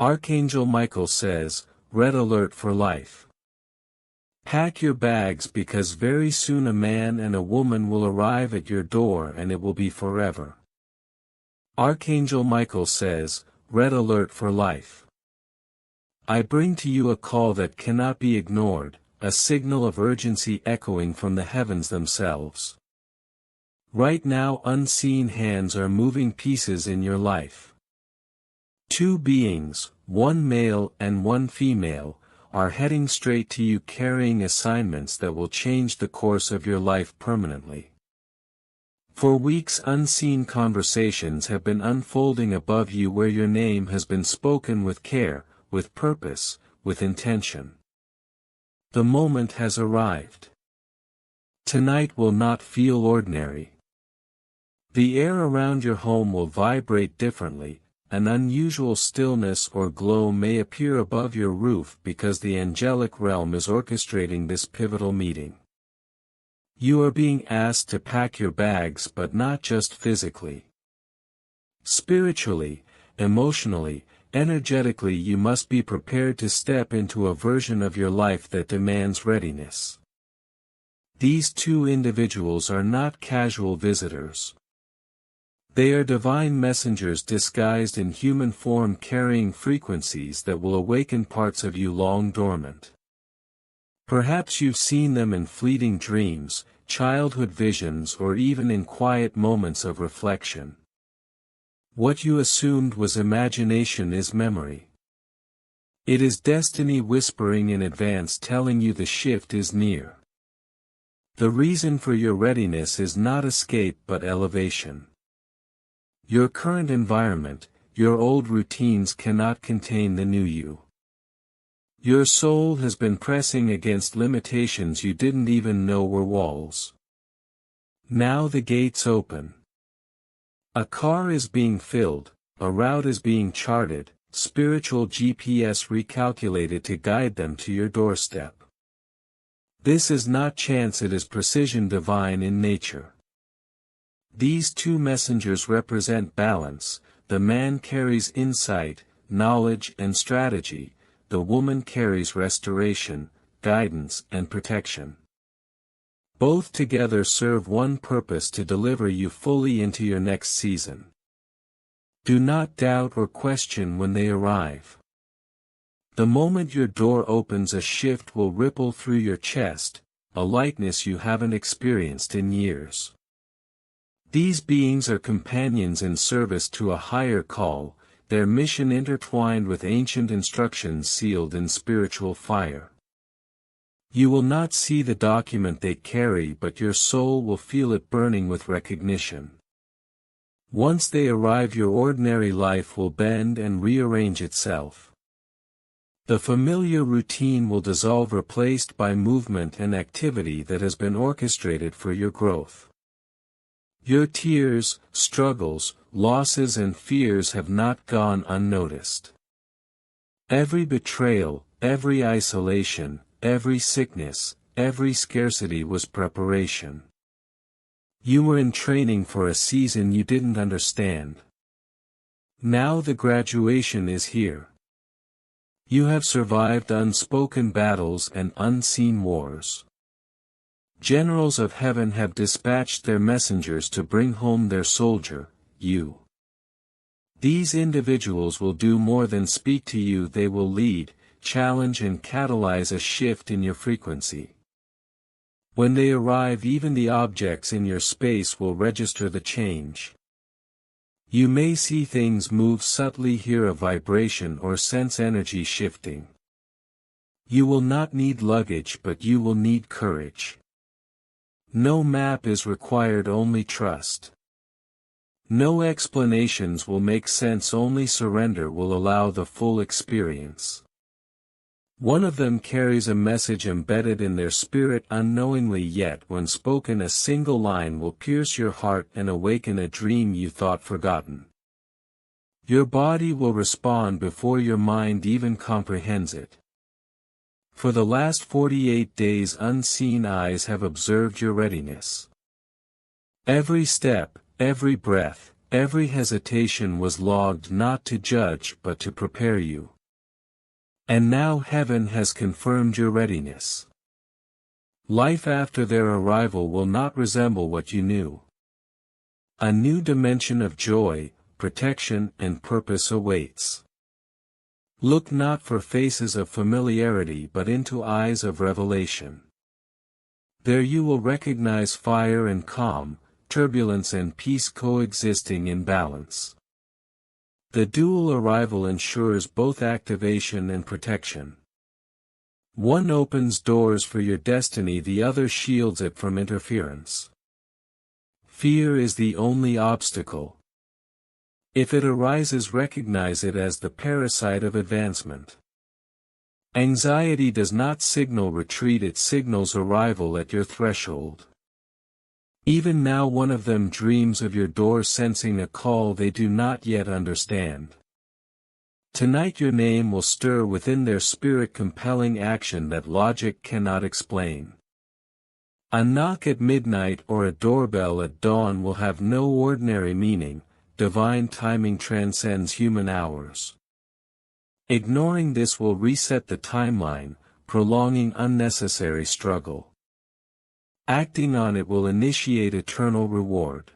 Archangel Michael says, Red alert for life. Pack your bags because very soon a man and a woman will arrive at your door and it will be forever. Archangel Michael says, Red alert for life. I bring to you a call that cannot be ignored, a signal of urgency echoing from the heavens themselves. Right now unseen hands are moving pieces in your life. Two beings, one male and one female, are heading straight to you carrying assignments that will change the course of your life permanently. For weeks unseen conversations have been unfolding above you where your name has been spoken with care, with purpose, with intention. The moment has arrived. Tonight will not feel ordinary. The air around your home will vibrate differently. An unusual stillness or glow may appear above your roof because the angelic realm is orchestrating this pivotal meeting. You are being asked to pack your bags, but not just physically. Spiritually, emotionally, energetically, you must be prepared to step into a version of your life that demands readiness. These two individuals are not casual visitors. They are divine messengers disguised in human form carrying frequencies that will awaken parts of you long dormant. Perhaps you've seen them in fleeting dreams, childhood visions, or even in quiet moments of reflection. What you assumed was imagination is memory. It is destiny whispering in advance, telling you the shift is near. The reason for your readiness is not escape but elevation. Your current environment, your old routines cannot contain the new you. Your soul has been pressing against limitations you didn't even know were walls. Now the gates open. A car is being filled, a route is being charted, spiritual GPS recalculated to guide them to your doorstep. This is not chance, it is precision divine in nature. These two messengers represent balance. The man carries insight, knowledge and strategy, the woman carries restoration, guidance and protection. Both together serve one purpose: to deliver you fully into your next season. Do not doubt or question when they arrive. The moment your door opens, a shift will ripple through your chest, a lightness you haven't experienced in years. These beings are companions in service to a higher call, their mission intertwined with ancient instructions sealed in spiritual fire. You will not see the document they carry, but your soul will feel it burning with recognition. Once they arrive, your ordinary life will bend and rearrange itself. The familiar routine will dissolve, replaced by movement and activity that has been orchestrated for your growth. Your tears, struggles, losses and fears have not gone unnoticed. Every betrayal, every isolation, every sickness, every scarcity was preparation. You were in training for a season you didn't understand. Now the graduation is here. You have survived unspoken battles and unseen wars. Generals of heaven have dispatched their messengers to bring home their soldier, you. These individuals will do more than speak to you, they will lead, challenge and catalyze a shift in your frequency. When they arrive, even the objects in your space will register the change. You may see things move subtly, hear a vibration or sense energy shifting. You will not need luggage, but you will need courage. No map is required, only trust. No explanations will make sense, only surrender will allow the full experience. One of them carries a message embedded in their spirit unknowingly, yet when spoken a single line will pierce your heart and awaken a dream you thought forgotten. Your body will respond before your mind even comprehends it. For the last 48 days unseen eyes have observed your readiness. Every step, every breath, every hesitation was logged not to judge but to prepare you. And now heaven has confirmed your readiness. Life after their arrival will not resemble what you knew. A new dimension of joy, protection and purpose awaits. Look not for faces of familiarity but into eyes of revelation. There you will recognize fire and calm, turbulence and peace coexisting in balance. The dual arrival ensures both activation and protection. One opens doors for your destiny, the other shields it from interference. Fear is the only obstacle. If it arises, recognize it as the parasite of advancement. Anxiety does not signal retreat, it signals arrival at your threshold. Even now one of them dreams of your door, sensing a call they do not yet understand. Tonight your name will stir within their spirit, compelling action that logic cannot explain. A knock at midnight or a doorbell at dawn will have no ordinary meaning. Divine timing transcends human hours. Ignoring this will reset the timeline, prolonging unnecessary struggle. Acting on it will initiate eternal reward.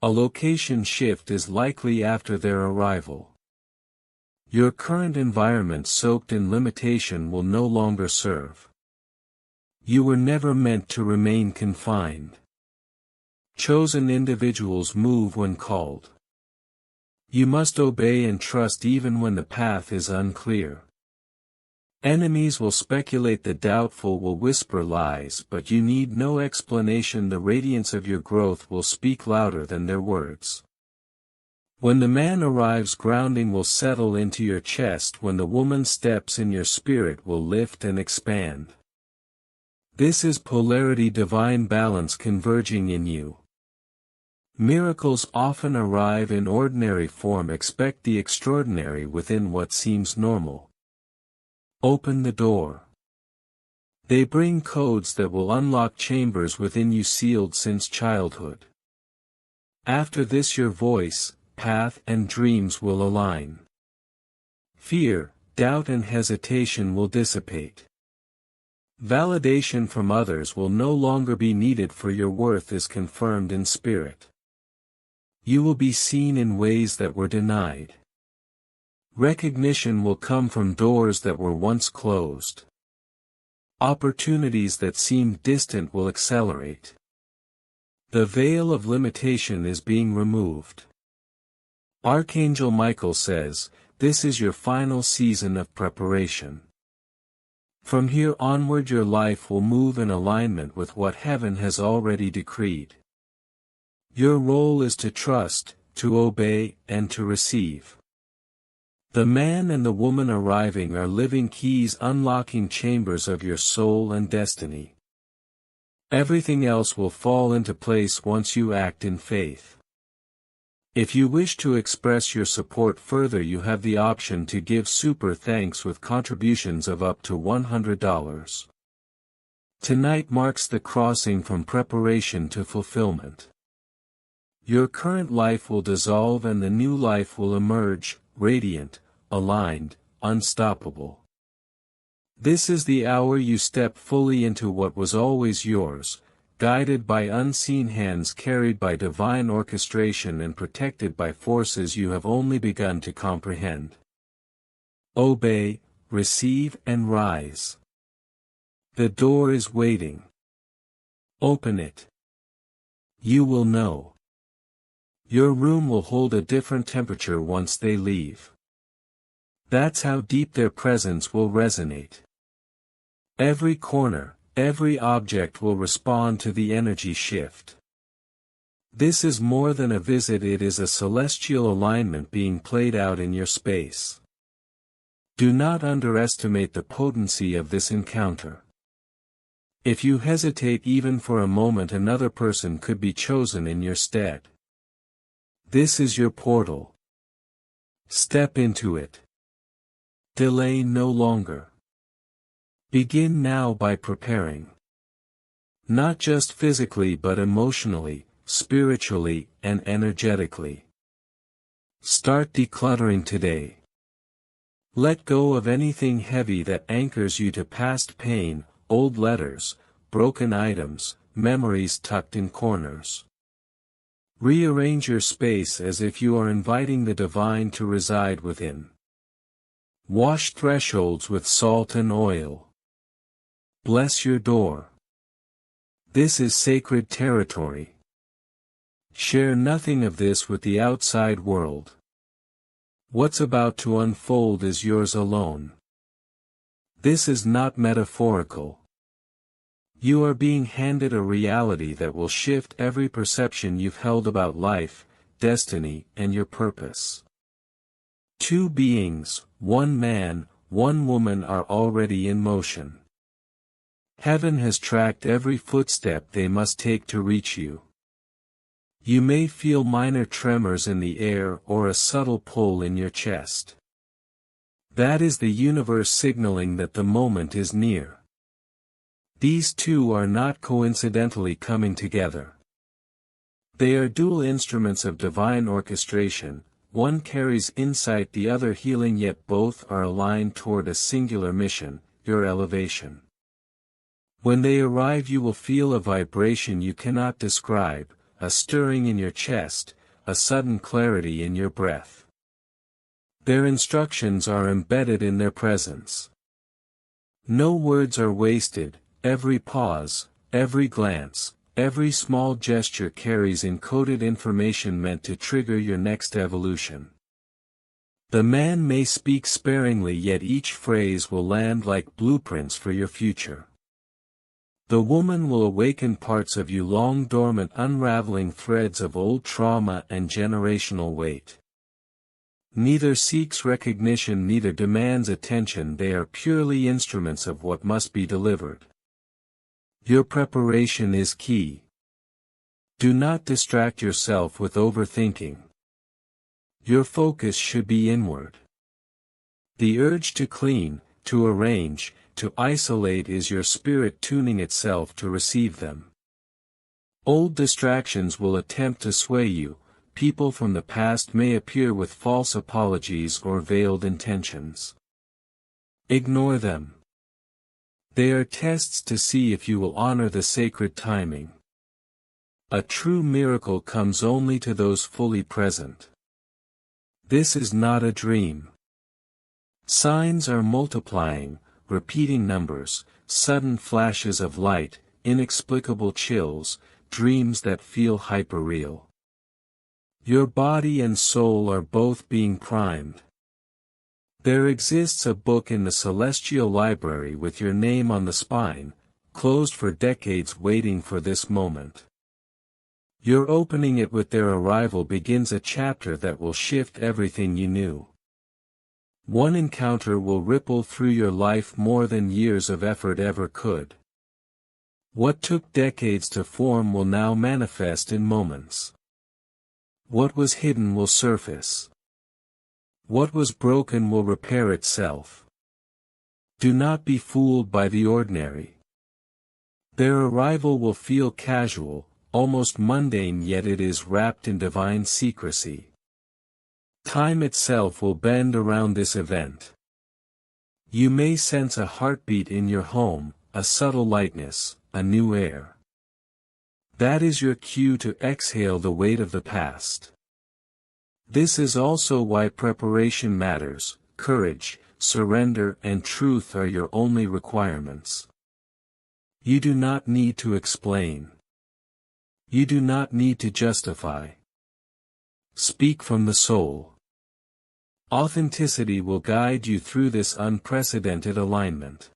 A location shift is likely after their arrival. Your current environment soaked in limitation will no longer serve. You were never meant to remain confined. Chosen individuals move when called. You must obey and trust even when the path is unclear. Enemies will speculate, the doubtful will whisper lies, but you need no explanation. The radiance of your growth will speak louder than their words. When the man arrives, grounding will settle into your chest. When the woman steps in, your spirit will lift and expand. This is polarity, divine balance converging in you. Miracles often arrive in ordinary form. Expect the extraordinary within what seems normal. Open the door. They bring codes that will unlock chambers within you sealed since childhood. After this your voice, path and dreams will align. Fear, doubt and hesitation will dissipate. Validation from others will no longer be needed, for your worth is confirmed in spirit. You will be seen in ways that were denied. Recognition will come from doors that were once closed. Opportunities that seemed distant will accelerate. The veil of limitation is being removed. Archangel Michael says, this is your final season of preparation. From here onward your life will move in alignment with what heaven has already decreed. Your role is to trust, to obey, and to receive. The man and the woman arriving are living keys unlocking chambers of your soul and destiny. Everything else will fall into place once you act in faith. If you wish to express your support further, you have the option to give super thanks with contributions of up to $100. Tonight marks the crossing from preparation to fulfillment. Your current life will dissolve and the new life will emerge, radiant, aligned, unstoppable. This is the hour you step fully into what was always yours, guided by unseen hands, carried by divine orchestration and protected by forces you have only begun to comprehend. Obey, receive and rise. The door is waiting. Open it. You will know. Your room will hold a different temperature once they leave. That's how deep their presence will resonate. Every corner, every object will respond to the energy shift. This is more than a visit, it is a celestial alignment being played out in your space. Do not underestimate the potency of this encounter. If you hesitate even for a moment, another person could be chosen in your stead. This is your portal. Step into it. Delay no longer. Begin now by preparing. Not just physically but emotionally, spiritually, and energetically. Start decluttering today. Let go of anything heavy that anchors you to past pain, old letters, broken items, memories tucked in corners. Rearrange your space as if you are inviting the divine to reside within. Wash thresholds with salt and oil. Bless your door. This is sacred territory. Share nothing of this with the outside world. What's about to unfold is yours alone. This is not metaphorical. You are being handed a reality that will shift every perception you've held about life, destiny, and your purpose. Two beings, one man, one woman are already in motion. Heaven has tracked every footstep they must take to reach you. You may feel minor tremors in the air or a subtle pull in your chest. That is the universe signaling that the moment is near. These two are not coincidentally coming together. They are dual instruments of divine orchestration, one carries insight, the other healing, yet both are aligned toward a singular mission, your elevation. When they arrive, you will feel a vibration you cannot describe, a stirring in your chest, a sudden clarity in your breath. Their instructions are embedded in their presence. No words are wasted, every pause, every glance, every small gesture carries encoded information meant to trigger your next evolution. The man may speak sparingly, yet each phrase will land like blueprints for your future. The woman will awaken parts of you long dormant, unraveling threads of old trauma and generational weight. Neither seeks recognition, neither demands attention, they are purely instruments of what must be delivered. Your preparation is key. Do not distract yourself with overthinking. Your focus should be inward. The urge to clean, to arrange, to isolate is your spirit tuning itself to receive them. Old distractions will attempt to sway you, people from the past may appear with false apologies or veiled intentions. Ignore them. They are tests to see if you will honor the sacred timing. A true miracle comes only to those fully present. This is not a dream. Signs are multiplying, repeating numbers, sudden flashes of light, inexplicable chills, dreams that feel hyperreal. Your body and soul are both being primed. There exists a book in the celestial library with your name on the spine, closed for decades, waiting for this moment. Your opening it with their arrival begins a chapter that will shift everything you knew. One encounter will ripple through your life more than years of effort ever could. What took decades to form will now manifest in moments. What was hidden will surface. What was broken will repair itself. Do not be fooled by the ordinary. Their arrival will feel casual, almost mundane, yet it is wrapped in divine secrecy. Time itself will bend around this event. You may sense a heartbeat in your home, a subtle lightness, a new air. That is your cue to exhale the weight of the past. This is also why preparation matters. Courage, surrender, and truth are your only requirements. You do not need to explain. You do not need to justify. Speak from the soul. Authenticity will guide you through this unprecedented alignment.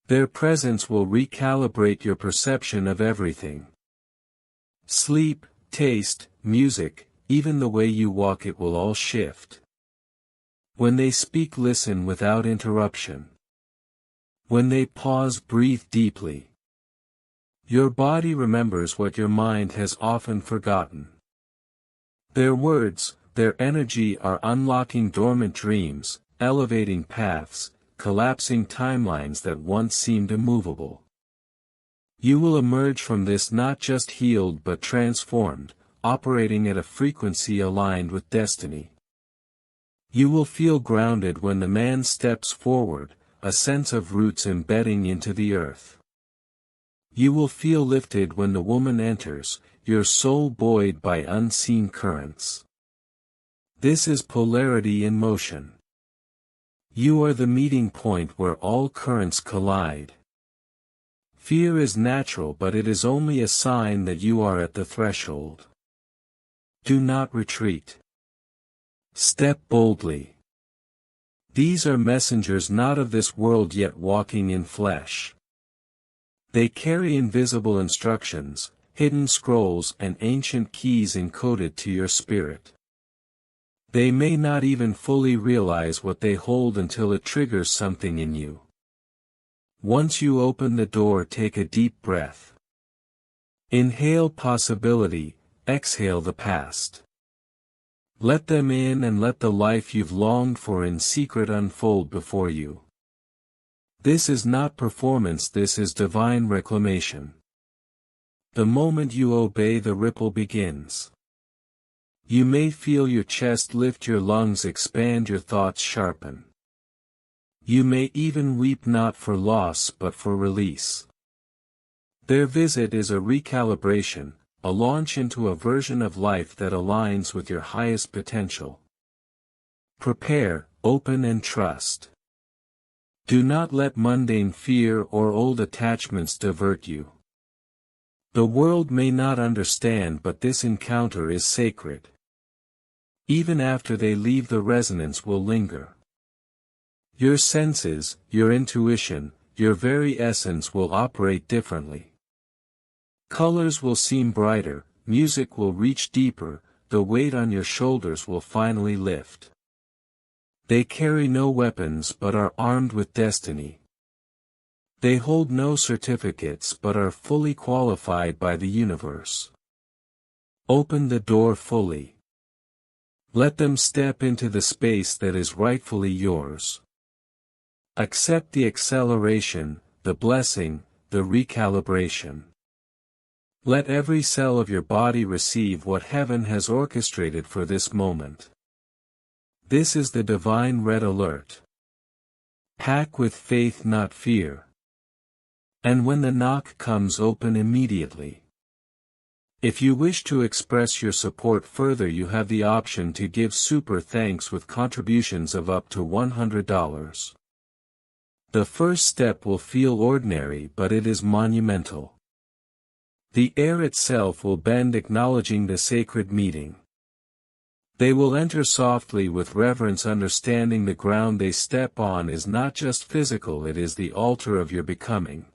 Their presence will recalibrate your perception of everything. Sleep, taste, music, even the way you walk, it will all shift. When they speak, listen without interruption. When they pause, breathe deeply. Your body remembers what your mind has often forgotten. Their words, their energy are unlocking dormant dreams, elevating paths, collapsing timelines that once seemed immovable. You will emerge from this not just healed but transformed, operating at a frequency aligned with destiny. You will feel grounded when the man steps forward, a sense of roots embedding into the earth. You will feel lifted when the woman enters, your soul buoyed by unseen currents. This is polarity in motion. You are the meeting point where all currents collide. Fear is natural, but it is only a sign that you are at the threshold. Do not retreat. Step boldly. These are messengers not of this world yet walking in flesh. They carry invisible instructions, hidden scrolls and ancient keys encoded to your spirit. They may not even fully realize what they hold until it triggers something in you. Once you open the door, take a deep breath. Inhale possibility, exhale the past. Let them in and let the life you've longed for in secret unfold before you. This is not performance, this is divine reclamation. The moment you obey, the ripple begins. You may feel your chest lift, your lungs expand, your thoughts sharpen. You may even weep not for loss but for release. Their visit is a recalibration, a launch into a version of life that aligns with your highest potential. Prepare, open and trust. Do not let mundane fear or old attachments divert you. The world may not understand, but this encounter is sacred. Even after they leave, the resonance will linger. Your senses, your intuition, your very essence will operate differently. Colors will seem brighter, music will reach deeper, the weight on your shoulders will finally lift. They carry no weapons but are armed with destiny. They hold no certificates but are fully qualified by the universe. Open the door fully. Let them step into the space that is rightfully yours. Accept the acceleration, the blessing, the recalibration. Let every cell of your body receive what heaven has orchestrated for this moment. This is the divine red alert. Pack with faith, not fear. And when the knock comes, open immediately. If you wish to express your support further, you have the option to give super thanks with contributions of up to $100. The first step will feel ordinary, but it is monumental. The air itself will bend, acknowledging the sacred meeting. They will enter softly with reverence, understanding the ground they step on is not just physical, it is the altar of your becoming.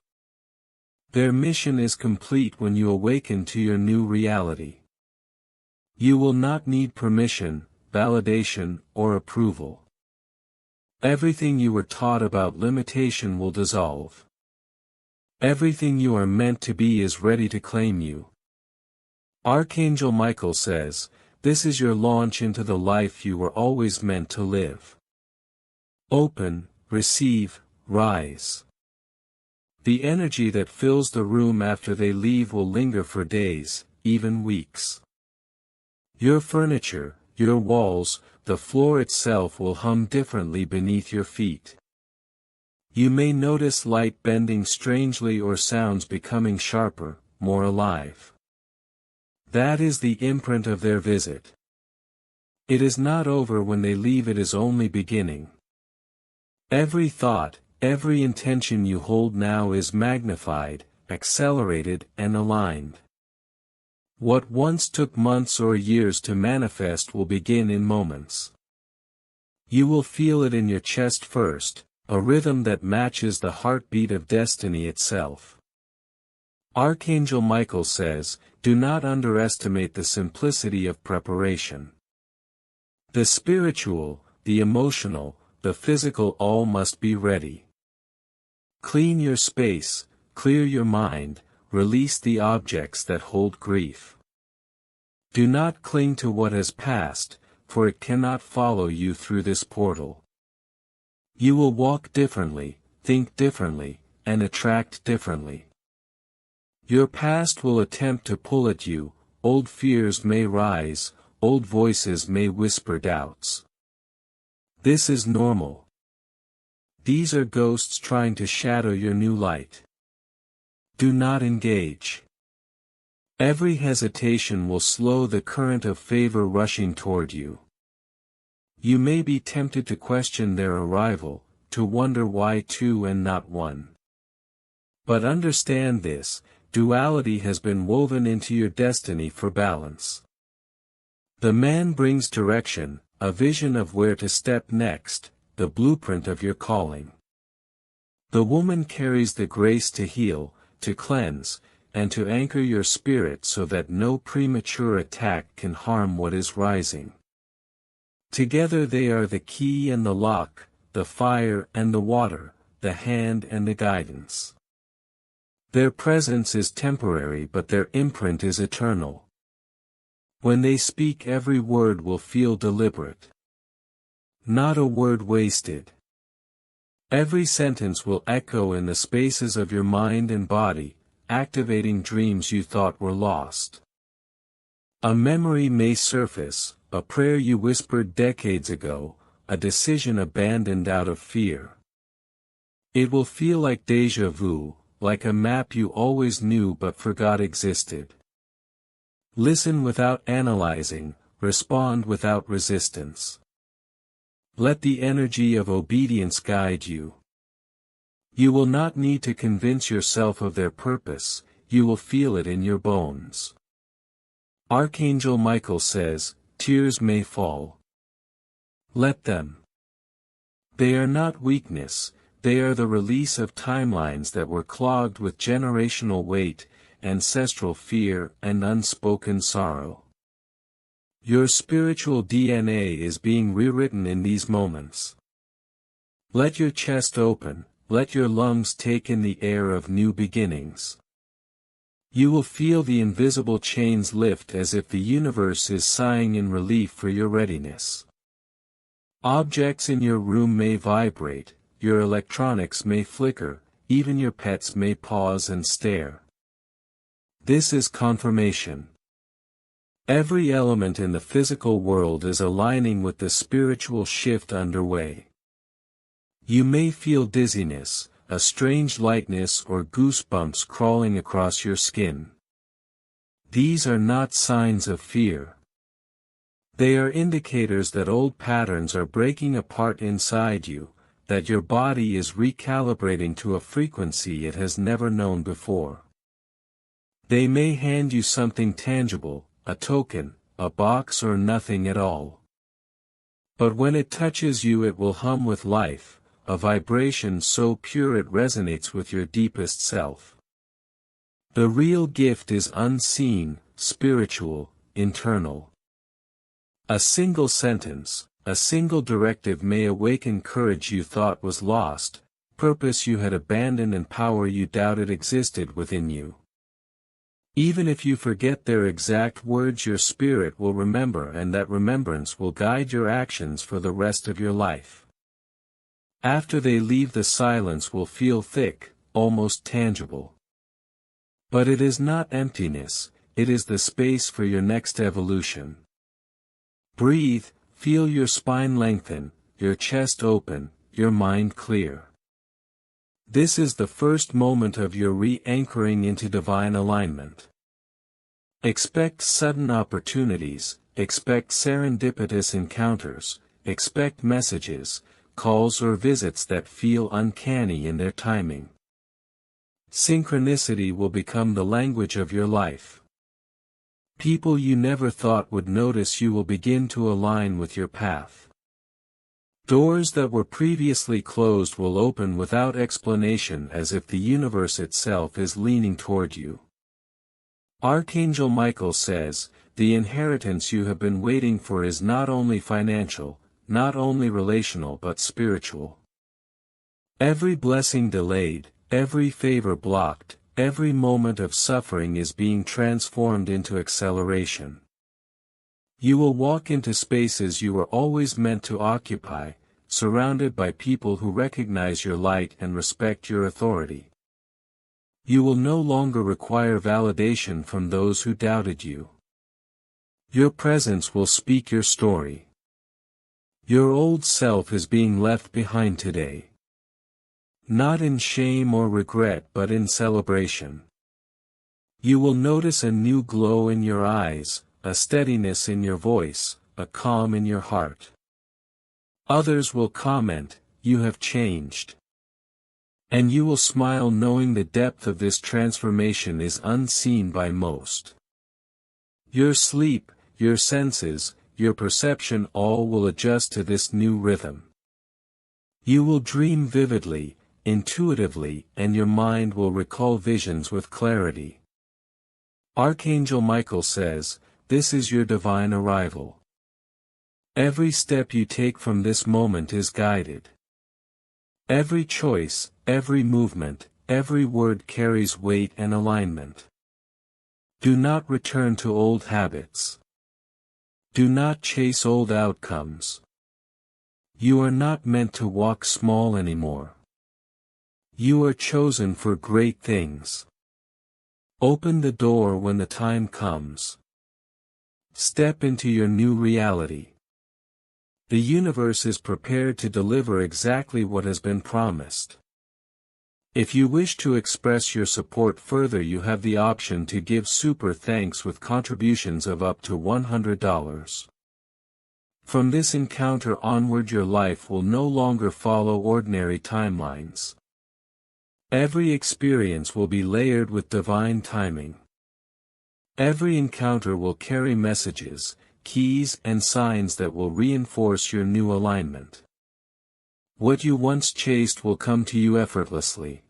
Their mission is complete when you awaken to your new reality. You will not need permission, validation, or approval. Everything you were taught about limitation will dissolve. Everything you are meant to be is ready to claim you. Archangel Michael says, this is your launch into the life you were always meant to live. Open, receive, rise. The energy that fills the room after they leave will linger for days, even weeks. Your furniture, your walls, the floor itself will hum differently beneath your feet. You may notice light bending strangely or sounds becoming sharper, more alive. That is the imprint of their visit. It is not over when they leave, it is only beginning. Every thought, every intention you hold now is magnified, accelerated and aligned. What once took months or years to manifest will begin in moments. You will feel it in your chest first, a rhythm that matches the heartbeat of destiny itself. Archangel Michael says, do not underestimate the simplicity of preparation. The spiritual, the emotional, the physical, all must be ready. Clean your space, clear your mind, release the objects that hold grief. Do not cling to what has passed, for it cannot follow you through this portal. You will walk differently, think differently, and attract differently. Your past will attempt to pull at you, old fears may rise, old voices may whisper doubts. This is normal. These are ghosts trying to shadow your new light. Do not engage. Every hesitation will slow the current of favor rushing toward you. You may be tempted to question their arrival, to wonder why two and not one. But understand this, duality has been woven into your destiny for balance. The man brings direction, a vision of where to step next, the blueprint of your calling. The woman carries the grace to heal, to cleanse, and to anchor your spirit so that no premature attack can harm what is rising. Together they are the key and the lock, the fire and the water, the hand and the guidance. Their presence is temporary but their imprint is eternal. When they speak, every word will feel deliberate. Not a word wasted. Every sentence will echo in the spaces of your mind and body, activating dreams you thought were lost. A memory may surface, a prayer you whispered decades ago, a decision abandoned out of fear. It will feel like déjà vu, like a map you always knew but forgot existed. Listen without analyzing, respond without resistance. Let the energy of obedience guide you. You will not need to convince yourself of their purpose, you will feel it in your bones. Archangel Michael says, tears may fall. Let them. They are not weakness, they are the release of timelines that were clogged with generational weight, ancestral fear and unspoken sorrow. Your spiritual DNA is being rewritten in these moments. Let your chest open, let your lungs take in the air of new beginnings. You will feel the invisible chains lift as if the universe is sighing in relief for your readiness. Objects in your room may vibrate, your electronics may flicker, even your pets may pause and stare. This is confirmation. Every element in the physical world is aligning with the spiritual shift underway. You may feel dizziness, a strange lightness or goosebumps crawling across your skin. These are not signs of fear. They are indicators that old patterns are breaking apart inside you, that your body is recalibrating to a frequency it has never known before. They may hand you something tangible, a token, a box or nothing at all. But when it touches you it will hum with life, a vibration so pure it resonates with your deepest self. The real gift is unseen, spiritual, internal. A single sentence, a single directive may awaken courage you thought was lost, purpose you had abandoned and power you doubted existed within you. Even if you forget their exact words, your spirit will remember, and that remembrance will guide your actions for the rest of your life. After they leave, the silence will feel thick, almost tangible. But it is not emptiness, it is the space for your next evolution. Breathe, feel your spine lengthen, your chest open, your mind clear. This is the first moment of your re-anchoring into divine alignment. Expect sudden opportunities, expect serendipitous encounters, expect messages, calls or visits that feel uncanny in their timing. Synchronicity will become the language of your life. People you never thought would notice you will begin to align with your path. Doors that were previously closed will open without explanation, as if the universe itself is leaning toward you. Archangel Michael says, the inheritance you have been waiting for is not only financial, not only relational but spiritual. Every blessing delayed, every favor blocked, every moment of suffering is being transformed into acceleration. You will walk into spaces you were always meant to occupy, surrounded by people who recognize your light and respect your authority. You will no longer require validation from those who doubted you. Your presence will speak your story. Your old self is being left behind today. Not in shame or regret but in celebration. You will notice a new glow in your eyes, a steadiness in your voice, a calm in your heart. Others will comment, "You have changed." And you will smile knowing the depth of this transformation is unseen by most. Your sleep, your senses, your perception all will adjust to this new rhythm. You will dream vividly, intuitively, and your mind will recall visions with clarity. Archangel Michael says, "This is your divine arrival." Every step you take from this moment is guided. Every choice, every movement, every word carries weight and alignment. Do not return to old habits. Do not chase old outcomes. You are not meant to walk small anymore. You are chosen for great things. Open the door when the time comes. Step into your new reality. The universe is prepared to deliver exactly what has been promised. If you wish to express your support further, you have the option to give super thanks with contributions of up to $100. From this encounter onward, your life will no longer follow ordinary timelines. Every experience will be layered with divine timing. Every encounter will carry messages, keys and signs that will reinforce your new alignment. What you once chased will come to you effortlessly.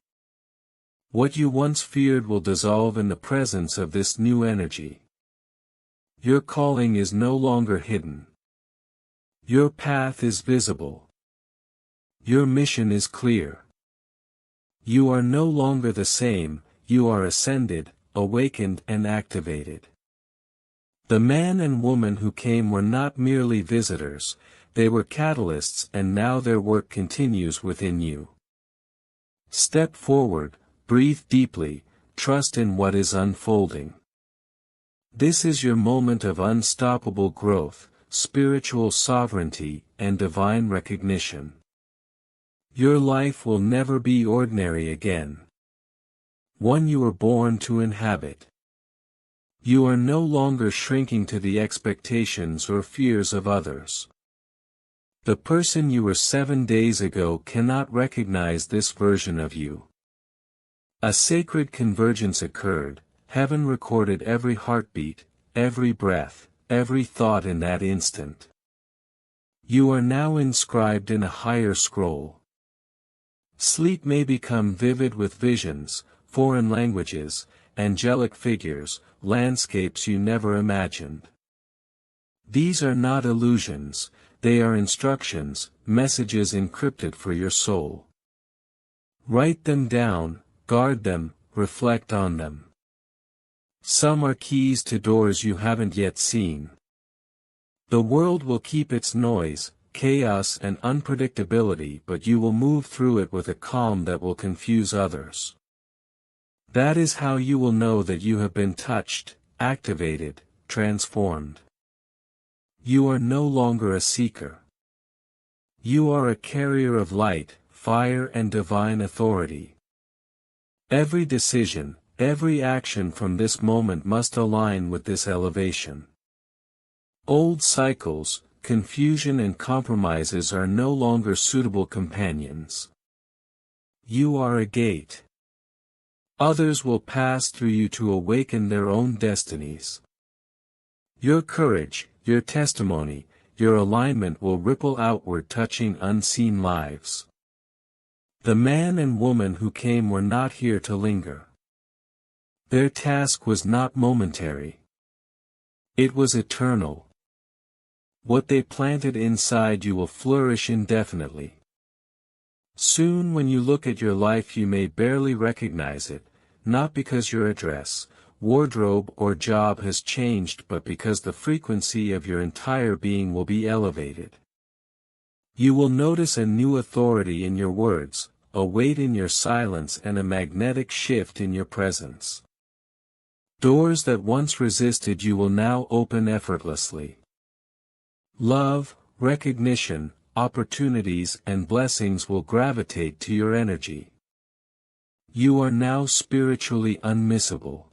What you once feared will dissolve in the presence of this new energy. Your calling is no longer hidden. Your path is visible. Your mission is clear. You are no longer the same, you are ascended, awakened and activated. The man and woman who came were not merely visitors, they were catalysts, and now their work continues within you. Step forward, breathe deeply, trust in what is unfolding. This is your moment of unstoppable growth, spiritual sovereignty, and divine recognition. Your life will never be ordinary again. One you were born to inhabit. You are no longer shrinking to the expectations or fears of others. The person you were 7 days ago cannot recognize this version of you. A sacred convergence occurred, heaven recorded every heartbeat, every breath, every thought in that instant. You are now inscribed in a higher scroll. Sleep may become vivid with visions, foreign languages, angelic figures, landscapes you never imagined. These are not illusions, they are instructions, messages encrypted for your soul. Write them down, guard them, reflect on them. Some are keys to doors you haven't yet seen. The world will keep its noise, chaos and unpredictability, but you will move through it with a calm that will confuse others. That is how you will know that you have been touched, activated, transformed. You are no longer a seeker. You are a carrier of light, fire and divine authority. Every decision, every action from this moment must align with this elevation. Old cycles, confusion and compromises are no longer suitable companions. You are a gate. Others will pass through you to awaken their own destinies. Your courage, your testimony, your alignment will ripple outward, touching unseen lives. The man and woman who came were not here to linger. Their task was not momentary. It was eternal. What they planted inside you will flourish indefinitely. Soon when you look at your life you may barely recognize it, not because your address, wardrobe or job has changed, but because the frequency of your entire being will be elevated. You will notice a new authority in your words, a weight in your silence and a magnetic shift in your presence. Doors that once resisted you will now open effortlessly. Love, recognition, opportunities and blessings will gravitate to your energy. You are now spiritually unmissable.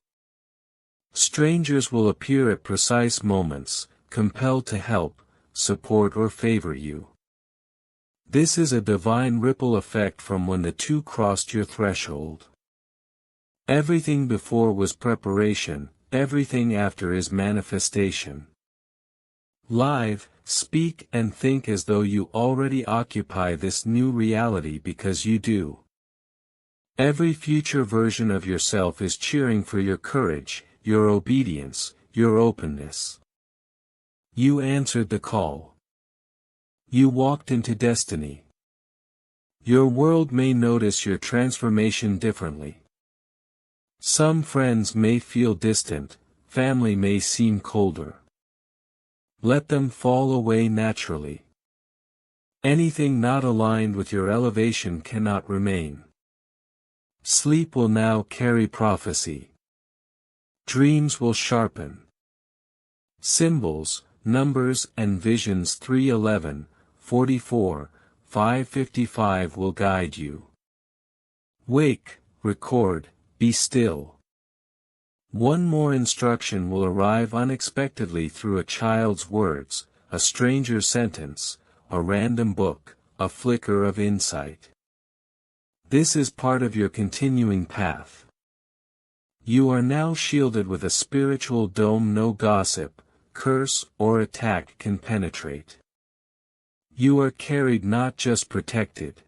Strangers will appear at precise moments, compelled to help, support or favor you. This is a divine ripple effect from when the two crossed your threshold. Everything before was preparation, everything after is manifestation. Live, speak and think as though you already occupy this new reality because you do. Every future version of yourself is cheering for your courage, your obedience, your openness. You answered the call. You walked into destiny. Your world may notice your transformation differently. Some friends may feel distant, family may seem colder. Let them fall away naturally. Anything not aligned with your elevation cannot remain. Sleep will now carry prophecy. Dreams will sharpen. Symbols, numbers and visions 311, 44, 555 will guide you. Wake, record, be still. One more instruction will arrive unexpectedly through a child's words, a stranger's sentence, a random book, a flicker of insight. This is part of your continuing path. You are now shielded with a spiritual dome no gossip, curse or attack can penetrate. You are carried not just protected.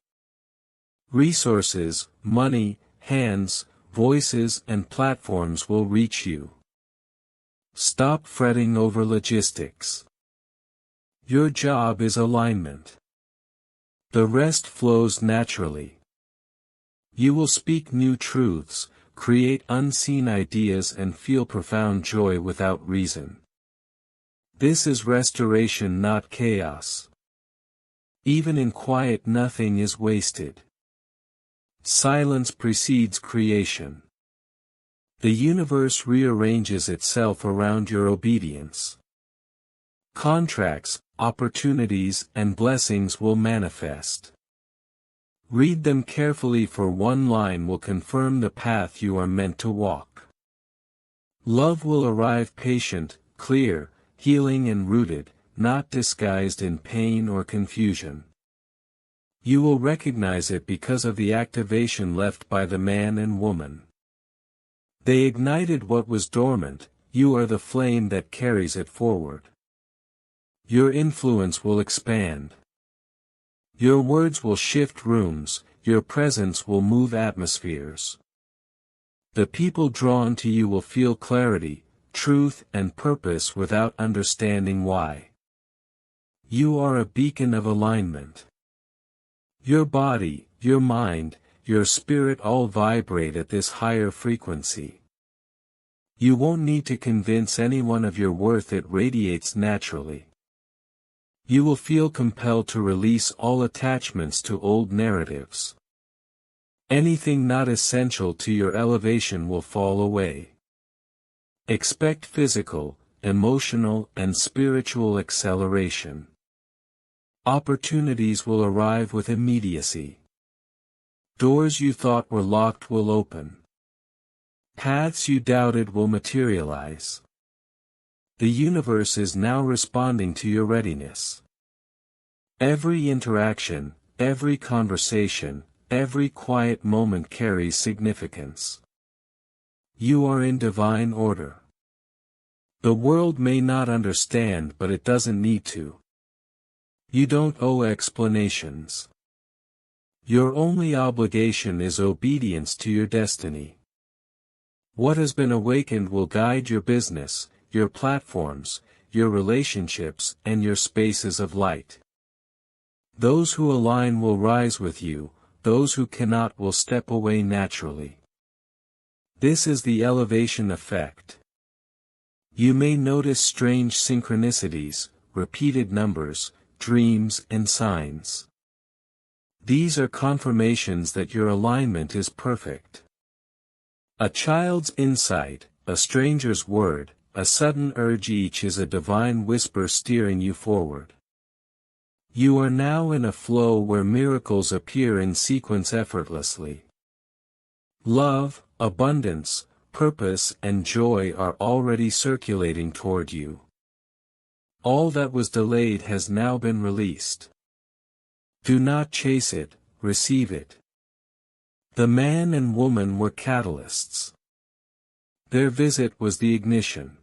Resources, money, hands, voices and platforms will reach you. Stop fretting over logistics. Your job is alignment. The rest flows naturally. You will speak new truths, create unseen ideas and feel profound joy without reason. This is restoration, not chaos. Even in quiet nothing is wasted. Silence precedes creation. The universe rearranges itself around your obedience. Contracts, opportunities and blessings will manifest. Read them carefully, for one line will confirm the path you are meant to walk. Love will arrive patient, clear, healing and rooted, not disguised in pain or confusion. You will recognize it because of the activation left by the man and woman. They ignited what was dormant, you are the flame that carries it forward. Your influence will expand. Your words will shift rooms, your presence will move atmospheres. The people drawn to you will feel clarity, truth and purpose without understanding why. You are a beacon of alignment. Your body, your mind, your spirit all vibrate at this higher frequency. You won't need to convince anyone of your worth, it radiates naturally. You will feel compelled to release all attachments to old narratives. Anything not essential to your elevation will fall away. Expect physical, emotional and spiritual acceleration. Opportunities will arrive with immediacy. Doors you thought were locked will open. Paths you doubted will materialize. The universe is now responding to your readiness. Every interaction, every conversation, every quiet moment carries significance. You are in divine order. The world may not understand, but it doesn't need to. You don't owe explanations. Your only obligation is obedience to your destiny. What has been awakened will guide your business, your platforms, your relationships, and your spaces of light. Those who align will rise with you, those who cannot will step away naturally. This is the elevation effect. You may notice strange synchronicities, repeated numbers, dreams and signs. These are confirmations that your alignment is perfect. A child's insight, a stranger's word, a sudden urge, each is a divine whisper steering you forward. You are now in a flow where miracles appear in sequence effortlessly. Love, abundance, purpose and joy are already circulating toward you. All that was delayed has now been released. Do not chase it, receive it. The man and woman were catalysts. Their visit was the ignition.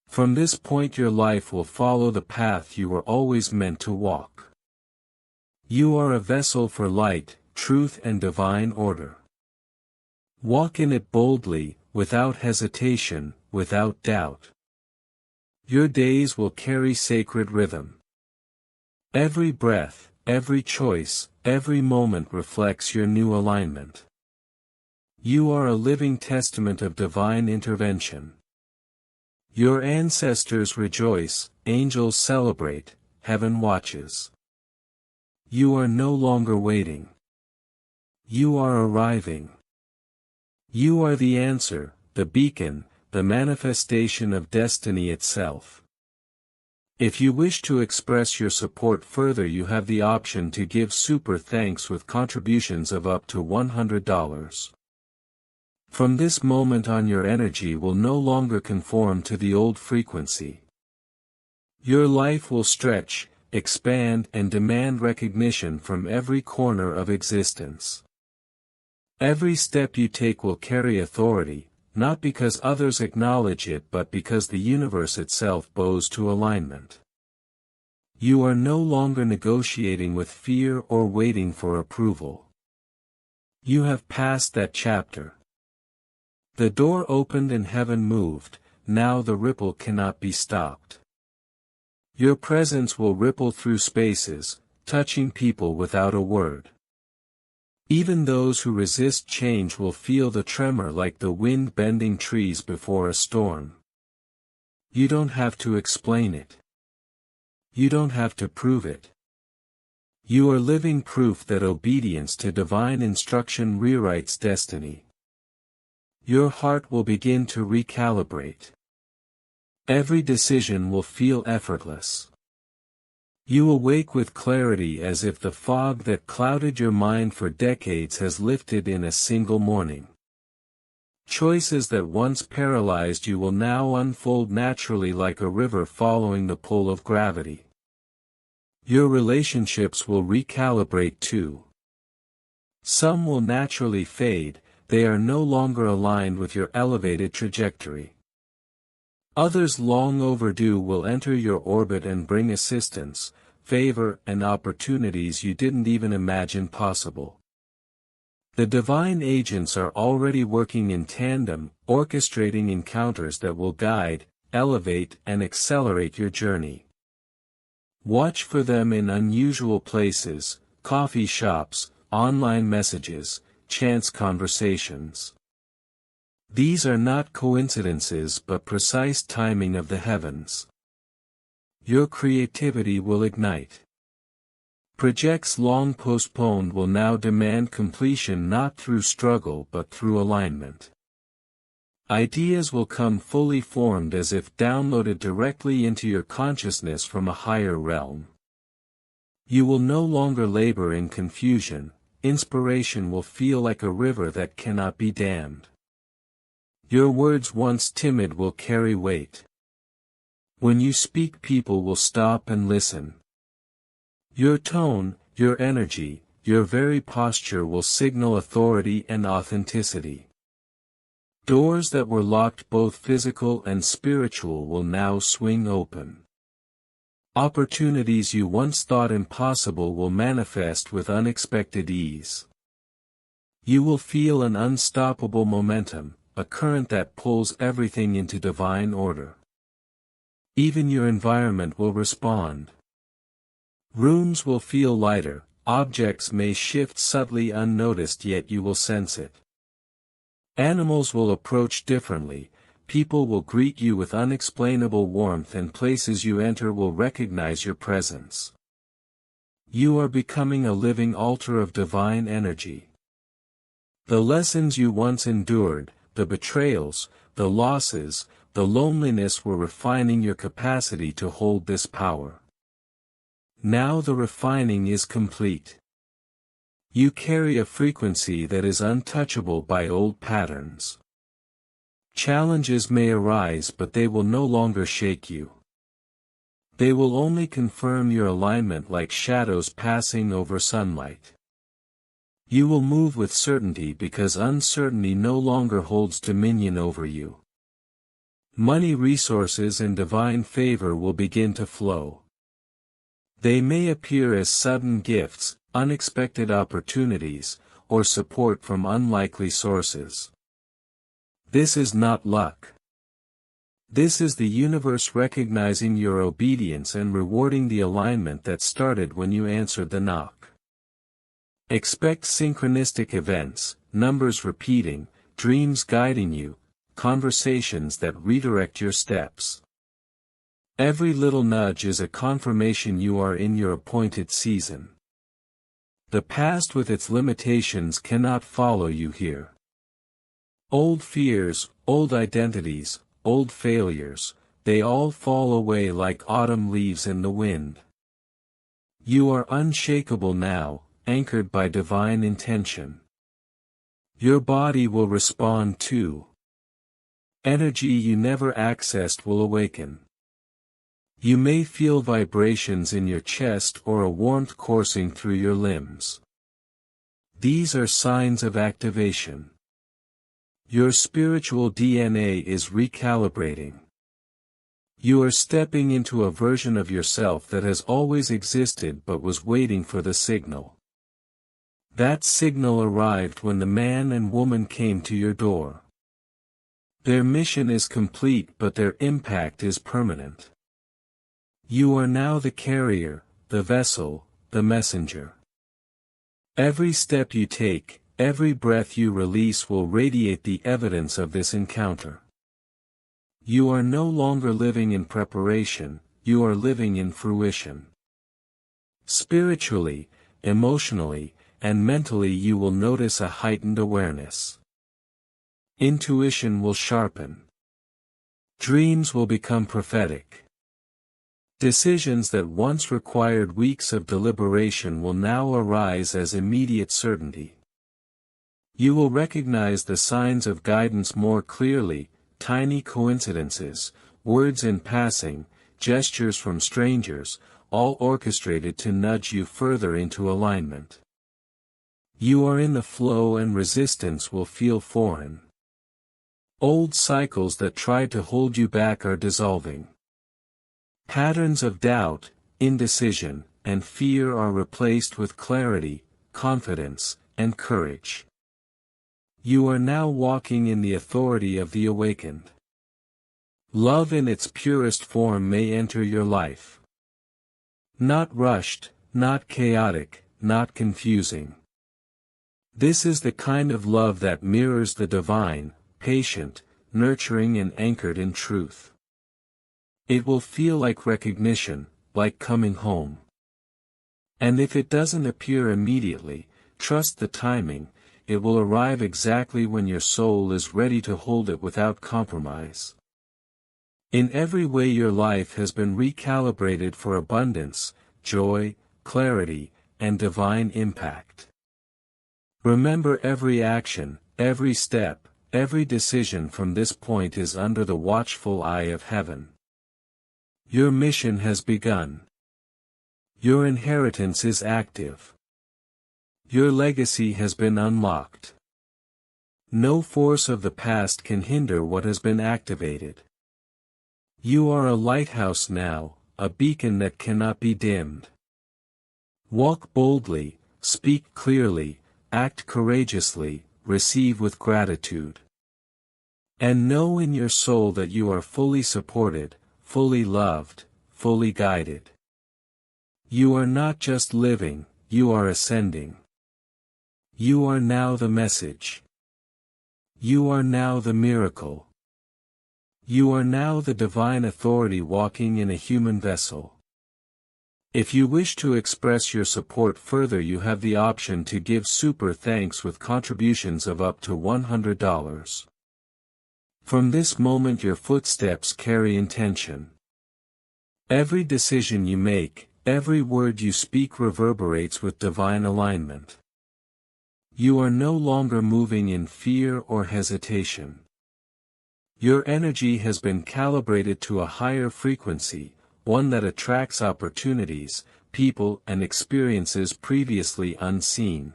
From this point your life will follow the path you were always meant to walk. You are a vessel for light, truth and divine order. Walk in it boldly, without hesitation, without doubt. Your days will carry sacred rhythm. Every breath, every choice, every moment reflects your new alignment. You are a living testament of divine intervention. Your ancestors rejoice, angels celebrate, heaven watches. You are no longer waiting. You are arriving. You are the answer, the beacon, the manifestation of destiny itself. If you wish to express your support further, you have the option to give super thanks with contributions of up to $100. From this moment on, your energy will no longer conform to the old frequency. Your life will stretch, expand and demand recognition from every corner of existence. Every step you take will carry authority, not because others acknowledge it but because the universe itself bows to alignment. You are no longer negotiating with fear or waiting for approval. You have passed that chapter. The door opened and heaven moved, now the ripple cannot be stopped. Your presence will ripple through spaces, touching people without a word. Even those who resist change will feel the tremor like the wind bending trees before a storm. You don't have to explain it. You don't have to prove it. You are living proof that obedience to divine instruction rewrites destiny. Your heart will begin to recalibrate. Every decision will feel effortless. You awake with clarity as if the fog that clouded your mind for decades has lifted in a single morning. Choices that once paralyzed you will now unfold naturally like a river following the pull of gravity. Your relationships will recalibrate too. Some will naturally fade, they are no longer aligned with your elevated trajectory. Others long overdue will enter your orbit and bring assistance, favor and opportunities you didn't even imagine possible. The divine agents are already working in tandem, orchestrating encounters that will guide, elevate and accelerate your journey. Watch for them in unusual places, coffee shops, online messages, chance conversations. These are not coincidences but precise timing of the heavens. Your creativity will ignite. Projects long postponed will now demand completion, not through struggle but through alignment. Ideas will come fully formed as if downloaded directly into your consciousness from a higher realm. You will no longer labor in confusion, inspiration will feel like a river that cannot be dammed. Your words once timid will carry weight. When you speak, people will stop and listen. Your tone, your energy, your very posture will signal authority and authenticity. Doors that were locked, both physical and spiritual, will now swing open. Opportunities you once thought impossible will manifest with unexpected ease. You will feel an unstoppable momentum, a current that pulls everything into divine order. Even your environment will respond. Rooms will feel lighter, objects may shift subtly unnoticed, yet you will sense it. Animals will approach differently, people will greet you with unexplainable warmth, and places you enter will recognize your presence. You are becoming a living altar of divine energy. The lessons you once endured, the betrayals, the losses, the loneliness were refining your capacity to hold this power. Now the refining is complete. You carry a frequency that is untouchable by old patterns. Challenges may arise, but they will no longer shake you. They will only confirm your alignment like shadows passing over sunlight. You will move with certainty because uncertainty no longer holds dominion over you. Money, resources, and divine favor will begin to flow. They may appear as sudden gifts, unexpected opportunities, or support from unlikely sources. This is not luck. This is the universe recognizing your obedience and rewarding the alignment that started when you answered the knock. Expect synchronistic events, numbers repeating, dreams guiding you, conversations that redirect your steps. Every little nudge is a confirmation you are in your appointed season. The past with its limitations cannot follow you here. Old fears, old identities, old failures, they all fall away like autumn leaves in the wind. You are unshakable now, anchored by divine intention. Your body will respond too. Energy you never accessed will awaken. You may feel vibrations in your chest or a warmth coursing through your limbs. These are signs of activation. Your spiritual DNA is recalibrating. You are stepping into a version of yourself that has always existed but was waiting for the signal. That signal arrived when the man and woman came to your door. Their mission is complete, but their impact is permanent. You are now the carrier, the vessel, the messenger. Every step you take, every breath you release will radiate the evidence of this encounter. You are no longer living in preparation, you are living in fruition. Spiritually, emotionally, and mentally you will notice a heightened awareness. Intuition will sharpen. Dreams will become prophetic. Decisions that once required weeks of deliberation will now arise as immediate certainty. You will recognize the signs of guidance more clearly, tiny coincidences, words in passing, gestures from strangers, all orchestrated to nudge you further into alignment. You are in the flow and resistance will feel foreign. Old cycles that tried to hold you back are dissolving. Patterns of doubt, indecision, and fear are replaced with clarity, confidence, and courage. You are now walking in the authority of the awakened. Love in its purest form may enter your life. Not rushed, not chaotic, not confusing. This is the kind of love that mirrors the divine, patient, nurturing, and anchored in truth. It will feel like recognition, like coming home. And if it doesn't appear immediately, trust the timing, it will arrive exactly when your soul is ready to hold it without compromise. In every way your life has been recalibrated for abundance, joy, clarity, and divine impact. Remember, every action, every step, every decision from this point is under the watchful eye of heaven. Your mission has begun. Your inheritance is active. Your legacy has been unlocked. No force of the past can hinder what has been activated. You are a lighthouse now, a beacon that cannot be dimmed. Walk boldly, speak clearly, act courageously, receive with gratitude. And know in your soul that you are fully supported, fully loved, fully guided. You are not just living, you are ascending. You are now the message. You are now the miracle. You are now the divine authority walking in a human vessel. If you wish to express your support further, you have the option to give super thanks with contributions of up to $100. From this moment your footsteps carry intention. Every decision you make, every word you speak reverberates with divine alignment. You are no longer moving in fear or hesitation. Your energy has been calibrated to a higher frequency, one that attracts opportunities, people and experiences previously unseen.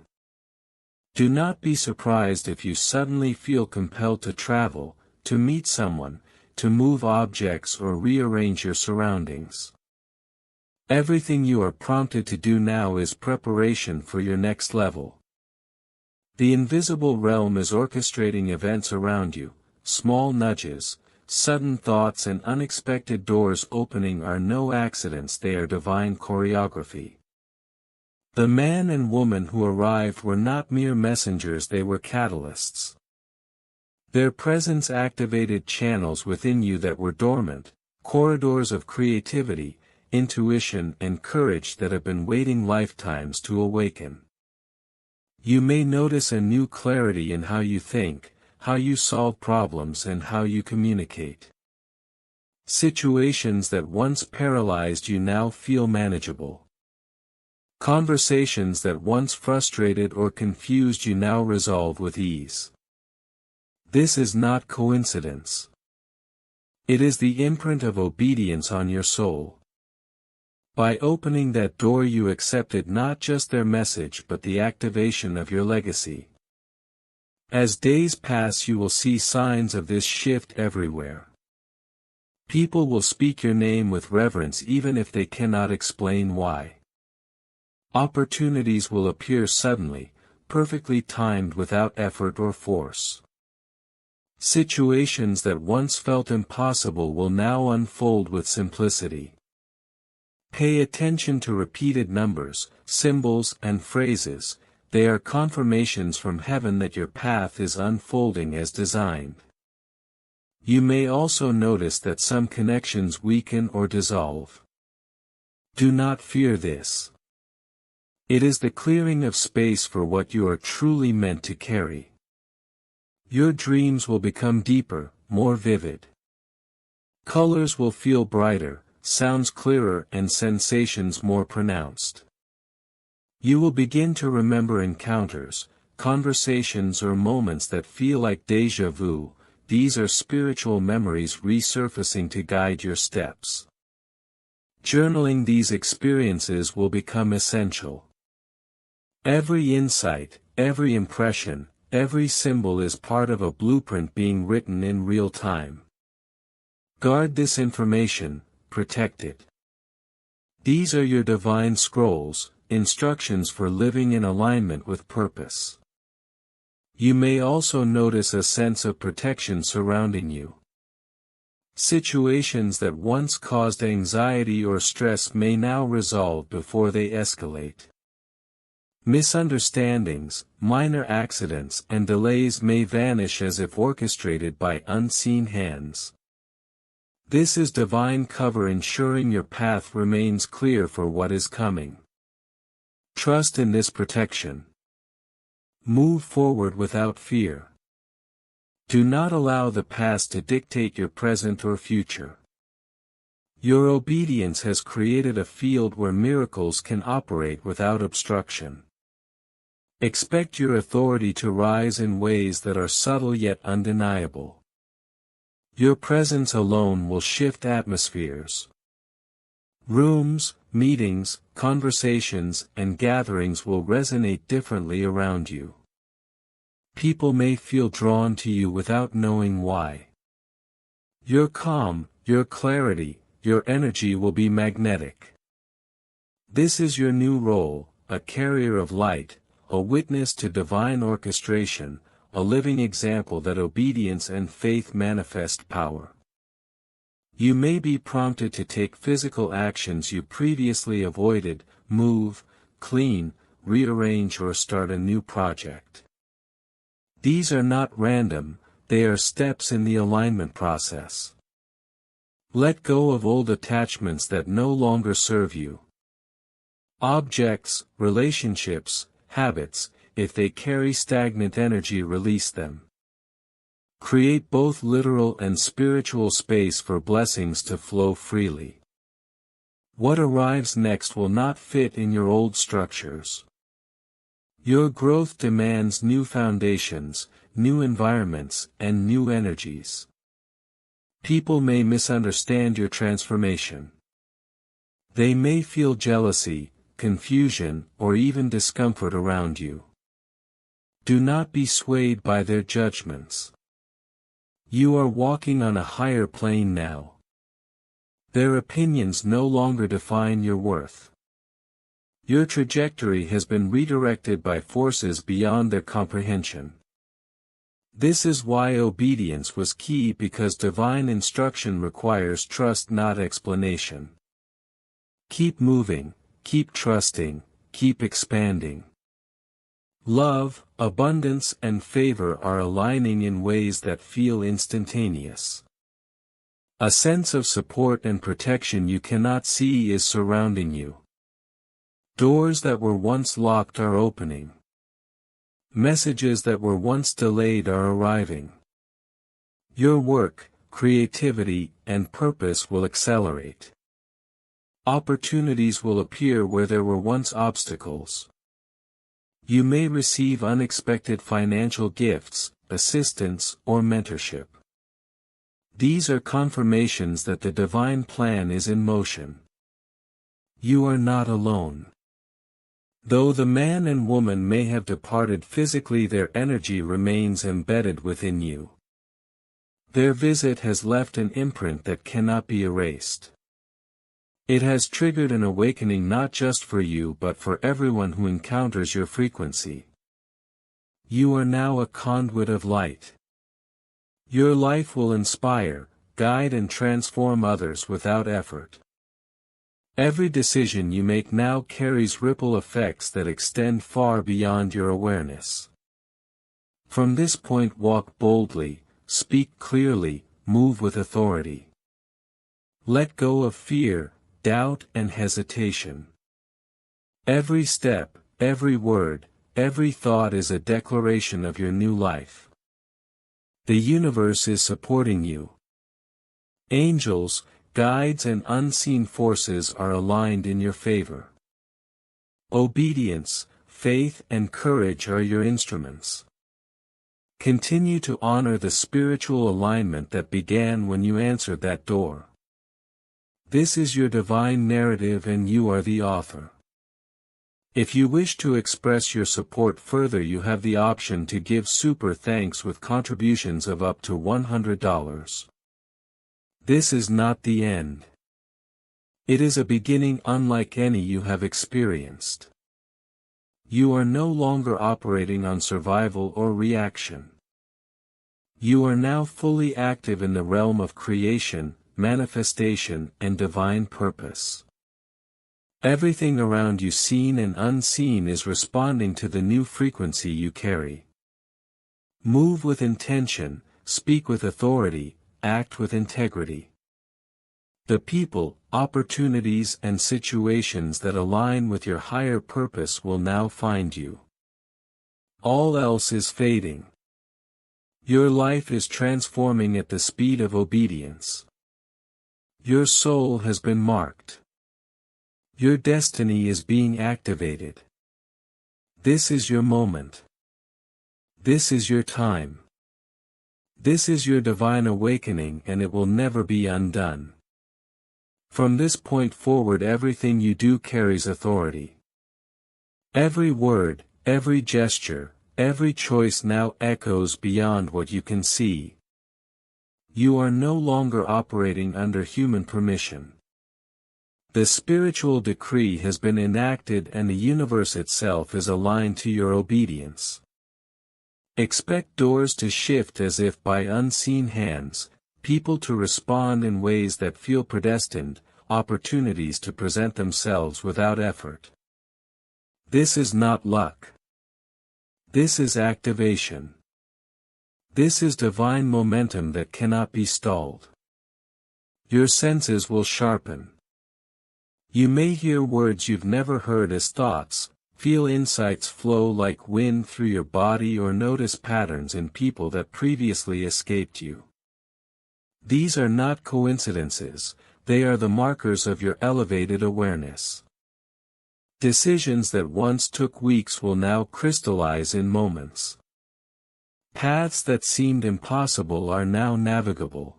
Do not be surprised if you suddenly feel compelled to travel, to meet someone, to move objects or rearrange your surroundings. Everything you are prompted to do now is preparation for your next level. The invisible realm is orchestrating events around you. Small nudges, sudden thoughts and unexpected doors opening are no accidents, they are divine choreography. The man and woman who arrived were not mere messengers, they were catalysts. Their presence activated channels within you that were dormant, corridors of creativity, intuition and courage that have been waiting lifetimes to awaken. You may notice a new clarity in how you think, how you solve problems and how you communicate. Situations that once paralyzed you now feel manageable. Conversations that once frustrated or confused you now resolve with ease. This is not coincidence. It is the imprint of obedience on your soul. By opening that door you accepted not just their message but the activation of your legacy. As days pass you will see signs of this shift everywhere. People will speak your name with reverence even if they cannot explain why. Opportunities will appear suddenly, perfectly timed without effort or force. Situations that once felt impossible will now unfold with simplicity. Pay attention to repeated numbers, symbols and phrases, they are confirmations from heaven that your path is unfolding as designed. You may also notice that some connections weaken or dissolve. Do not fear this. It is the clearing of space for what you are truly meant to carry. Your dreams will become deeper, more vivid. Colors will feel brighter, sounds clearer and sensations more pronounced. You will begin to remember encounters, conversations or moments that feel like déjà vu. These are spiritual memories resurfacing to guide your steps. Journaling these experiences will become essential. Every insight, every impression, every symbol is part of a blueprint being written in real time. Guard this information, protect it. These are your divine scrolls, instructions for living in alignment with purpose. You may also notice a sense of protection surrounding you. Situations that once caused anxiety or stress may now resolve before they escalate. Misunderstandings, minor accidents and delays may vanish as if orchestrated by unseen hands. This is divine cover ensuring your path remains clear for what is coming. Trust in this protection. Move forward without fear. Do not allow the past to dictate your present or future. Your obedience has created a field where miracles can operate without obstruction. Expect your authority to rise in ways that are subtle yet undeniable. Your presence alone will shift atmospheres. Rooms, meetings, conversations, and gatherings will resonate differently around you. People may feel drawn to you without knowing why. Your calm, your clarity, your energy will be magnetic. This is your new role, a carrier of light, a witness to divine orchestration, a living example that obedience and faith manifest power. You may be prompted to take physical actions you previously avoided, move, clean, rearrange or start a new project. These are not random, they are steps in the alignment process. Let go of old attachments that no longer serve you. Objects, relationships, habits, if they carry stagnant energy, release them. Create both literal and spiritual space for blessings to flow freely. What arrives next will not fit in your old structures. Your growth demands new foundations, new environments, and new energies. People may misunderstand your transformation. They may feel jealousy, confusion, or even discomfort around you. Do not be swayed by their judgments. You are walking on a higher plane now. Their opinions no longer define your worth. Your trajectory has been redirected by forces beyond their comprehension. This is why obedience was key, because divine instruction requires trust, not explanation. Keep moving, keep trusting, keep expanding. Love, abundance, and favor are aligning in ways that feel instantaneous. A sense of support and protection you cannot see is surrounding you. Doors that were once locked are opening. Messages that were once delayed are arriving. Your work, creativity, and purpose will accelerate. Opportunities will appear where there were once obstacles. You may receive unexpected financial gifts, assistance, or mentorship. These are confirmations that the divine plan is in motion. You are not alone. Though the man and woman may have departed physically, their energy remains embedded within you. Their visit has left an imprint that cannot be erased. It has triggered an awakening not just for you but for everyone who encounters your frequency. You are now a conduit of light. Your life will inspire, guide, and transform others without effort. Every decision you make now carries ripple effects that extend far beyond your awareness. From this point, walk boldly, speak clearly, move with authority. Let go of fear, doubt, and hesitation. Every step, every word, every thought is a declaration of your new life. The universe is supporting you. Angels, guides, and unseen forces are aligned in your favor. Obedience, faith, and courage are your instruments. Continue to honor the spiritual alignment that began when you answered that door. This is your divine narrative and you are the author. If you wish to express your support further, you have the option to give super thanks with contributions of up to $100. This is not the end. It is a beginning unlike any you have experienced. You are no longer operating on survival or reaction. You are now fully active in the realm of creation, manifestation, and divine purpose. Everything around you, seen and unseen, is responding to the new frequency you carry. Move with intention, speak with authority, act with integrity. The people, opportunities, and situations that align with your higher purpose will now find you. All else is fading. Your life is transforming at the speed of obedience. Your soul has been marked. Your destiny is being activated. This is your moment. This is your time. This is your divine awakening, and it will never be undone. From this point forward, everything you do carries authority. Every word, every gesture, every choice now echoes beyond what you can see. You are no longer operating under human permission. The spiritual decree has been enacted and the universe itself is aligned to your obedience. Expect doors to shift as if by unseen hands, people to respond in ways that feel predestined, opportunities to present themselves without effort. This is not luck. This is activation. This is divine momentum that cannot be stalled. Your senses will sharpen. You may hear words you've never heard as thoughts, feel insights flow like wind through your body, or notice patterns in people that previously escaped you. These are not coincidences, they are the markers of your elevated awareness. Decisions that once took weeks will now crystallize in moments. Paths that seemed impossible are now navigable.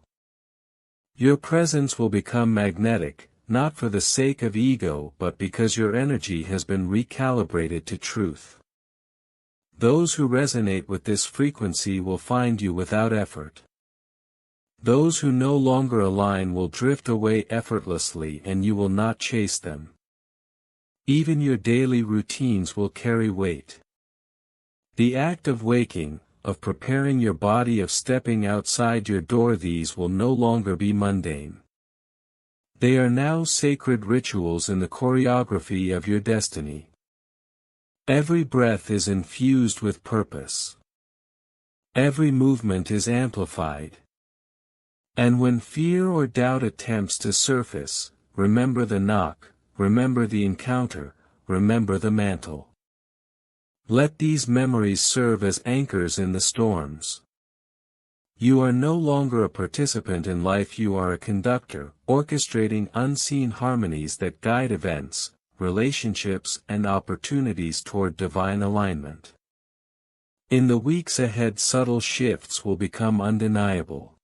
Your presence will become magnetic, not for the sake of ego but because your energy has been recalibrated to truth. Those who resonate with this frequency will find you without effort. Those who no longer align will drift away effortlessly and you will not chase them. Even your daily routines will carry weight. The act of waking, of preparing your body, of stepping outside your door, these will no longer be mundane. They are now sacred rituals in the choreography of your destiny. Every breath is infused with purpose. Every movement is amplified. And when fear or doubt attempts to surface, remember the knock, remember the encounter, remember the mantle. Let these memories serve as anchors in the storms. You are no longer a participant in life, you are a conductor, orchestrating unseen harmonies that guide events, relationships and opportunities toward divine alignment. In the weeks ahead, subtle shifts will become undeniable.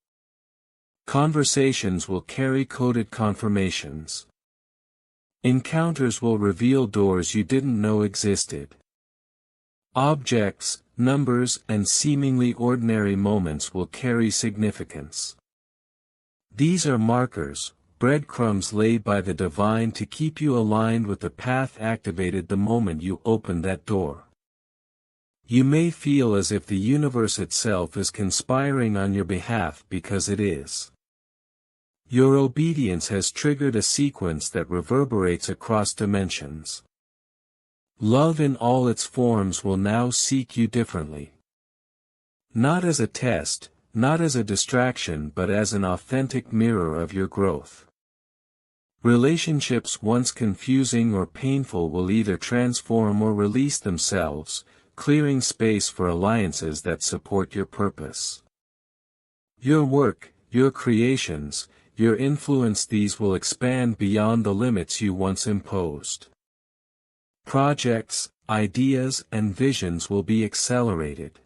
Conversations will carry coded confirmations. Encounters will reveal doors you didn't know existed. Objects, numbers and seemingly ordinary moments will carry significance. These are markers, breadcrumbs laid by the divine to keep you aligned with the path activated the moment you open that door. You may feel as if the universe itself is conspiring on your behalf, because it is. Your obedience has triggered a sequence that reverberates across dimensions. Love in all its forms will now seek you differently. Not as a test, not as a distraction, but as an authentic mirror of your growth. Relationships once confusing or painful will either transform or release themselves, clearing space for alliances that support your purpose. Your work, your creations, your influence, these will expand beyond the limits you once imposed. Projects, ideas and visions will be accelerated.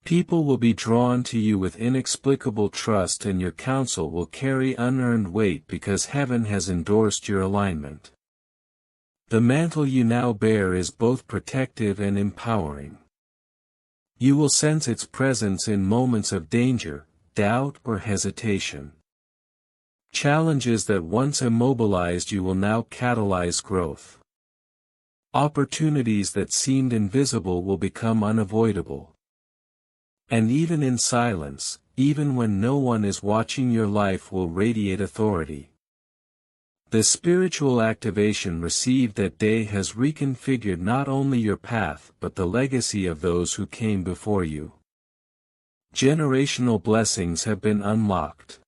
People will be drawn to you with inexplicable trust, and your counsel will carry unearned weight because heaven has endorsed your alignment. The mantle you now bear is both protective and empowering. You will sense its presence in moments of danger, doubt or hesitation. Challenges that once immobilized you will now catalyze growth. Opportunities that seemed invisible will become unavoidable. And even in silence, even when no one is watching, your life will radiate authority. The spiritual activation received that day has reconfigured not only your path but the legacy of those who came before you. Generational blessings have been unlocked.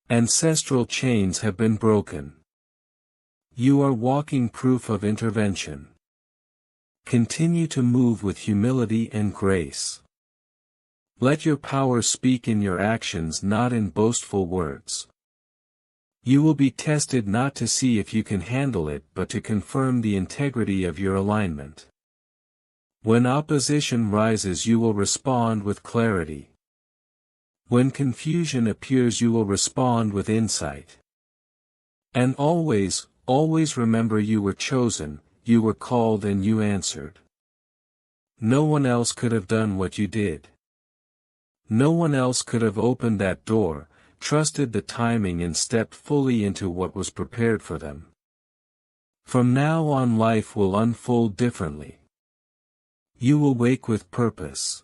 Ancestral chains have been broken. You are walking proof of intervention. Continue to move with humility and grace. Let your power speak in your actions, not in boastful words. You will be tested not to see if you can handle it but to confirm the integrity of your alignment. When opposition rises, you will respond with clarity. When confusion appears, you will respond with insight. And always remember, you were chosen, you were called and you answered. No one else could have done what you did. No one else could have opened that door, trusted the timing and stepped fully into what was prepared for them. From now on, life will unfold differently. You will wake with purpose.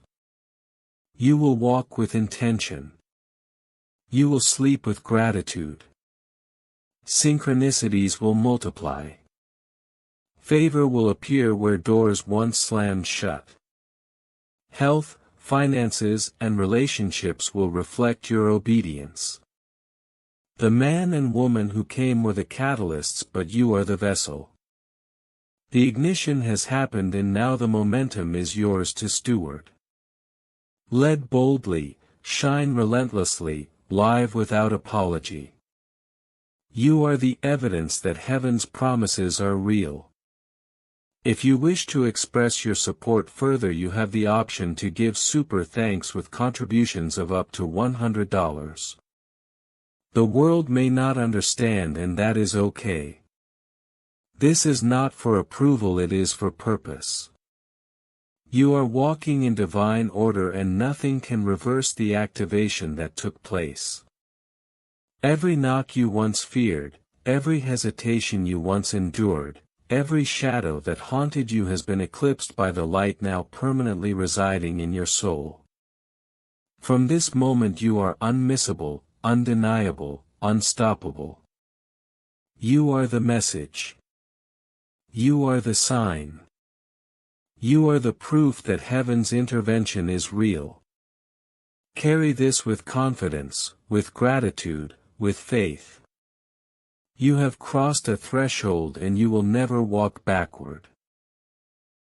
You will walk with intention. You will sleep with gratitude. Synchronicities will multiply. Favor will appear where doors once slammed shut. Health, finances, and relationships will reflect your obedience. The man and woman who came were the catalysts, but you are the vessel. The ignition has happened and now the momentum is yours to steward. Lead boldly, shine relentlessly, live without apology. You are the evidence that heaven's promises are real. If you wish to express your support further, you have the option to give super thanks with contributions of up to $100. The world may not understand, and that is okay. This is not for approval, it is for purpose. You are walking in divine order and nothing can reverse the activation that took place. Every knock you once feared, every hesitation you once endured, every shadow that haunted you has been eclipsed by the light now permanently residing in your soul. From this moment you are unmissable, undeniable, unstoppable. You are the message. You are the sign. You are the proof that heaven's intervention is real. Carry this with confidence, with gratitude, with faith. You have crossed a threshold and you will never walk backward.